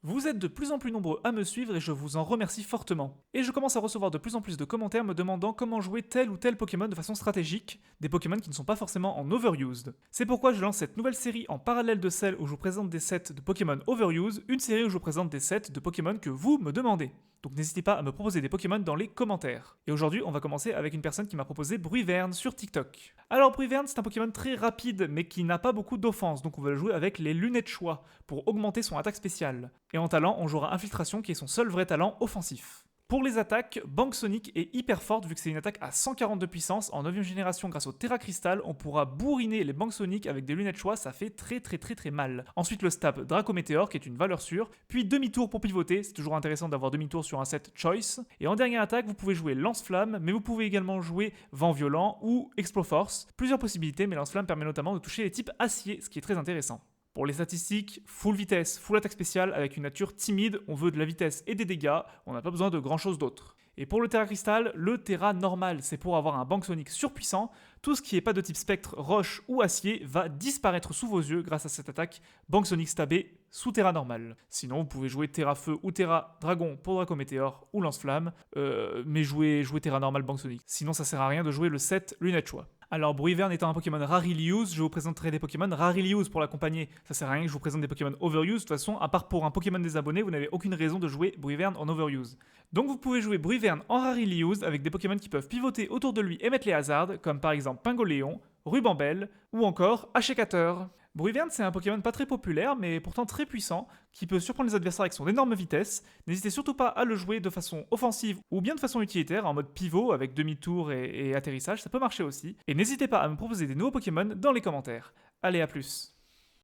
Vous êtes de plus en plus nombreux à me suivre et je vous en remercie fortement. Et je commence à recevoir de plus en plus de commentaires me demandant comment jouer tel ou tel Pokémon de façon stratégique, des Pokémon qui ne sont pas forcément en overused. C'est pourquoi je lance cette nouvelle série en parallèle de celle où je vous présente des sets de Pokémon overused, une série où je vous présente des sets de Pokémon que vous me demandez. Donc n'hésitez pas à me proposer des Pokémon dans les commentaires. Et aujourd'hui, on va commencer avec une personne qui m'a proposé Bruyverne sur TikTok. Alors Bruyverne, c'est un Pokémon très rapide, mais qui n'a pas beaucoup d'offense, donc on va le jouer avec les lunettes choix, pour augmenter son attaque spéciale. Et en talent, on jouera Infiltration, qui est son seul vrai talent offensif. Pour les attaques, Banque Sonic est hyper forte vu que c'est une attaque à 140 de puissance. En 9ème génération, grâce au Terra Crystal, on pourra bourriner les Banques Sonic avec des lunettes choix, ça fait très mal. Ensuite le stab Draco Météore qui est une valeur sûre, puis demi-tour pour pivoter, c'est toujours intéressant d'avoir demi-tour sur un set Choice. Et en dernière attaque, vous pouvez jouer Lance-Flamme, mais vous pouvez également jouer Vent Violent ou Exploforce. Plusieurs possibilités, mais Lance-Flamme permet notamment de toucher les types acier, ce qui est très intéressant. Pour les statistiques, full vitesse, full attaque spéciale avec une nature timide, on veut de la vitesse et des dégâts, on n'a pas besoin de grand chose d'autre. Et pour le Terra Crystal, le Terra normal, c'est pour avoir un Banque Sonic surpuissant, tout ce qui n'est pas de type spectre, roche ou acier va disparaître sous vos yeux grâce à cette attaque Banque Sonic stabé sous Terra normal. Sinon, vous pouvez jouer Terra Feu ou Terra Dragon pour Draco Météore ou Lance-Flamme, mais jouer Terra normal Banque Sonic. Sinon, ça sert à rien de jouer le set Lunette Choix. Alors Bruyverne étant un Pokémon Rarely Used, je vous présenterai des Pokémon Rarely Used pour l'accompagner. Ça sert à rien que je vous présente des Pokémon Overused, de toute façon, à part pour un Pokémon des abonnés, vous n'avez aucune raison de jouer Bruyverne en Overuse. Donc vous pouvez jouer Bruyverne en Rarely Used avec des Pokémon qui peuvent pivoter autour de lui et mettre les hasards, comme par exemple Pingoléon, Rubambelle ou encore Achécateur. Bruyverne, c'est un Pokémon pas très populaire, mais pourtant très puissant, qui peut surprendre les adversaires avec son énorme vitesse. N'hésitez surtout pas à le jouer de façon offensive ou bien de façon utilitaire, en mode pivot avec demi-tour et atterrissage, ça peut marcher aussi. Et n'hésitez pas à me proposer des nouveaux Pokémon dans les commentaires. Allez, à plus.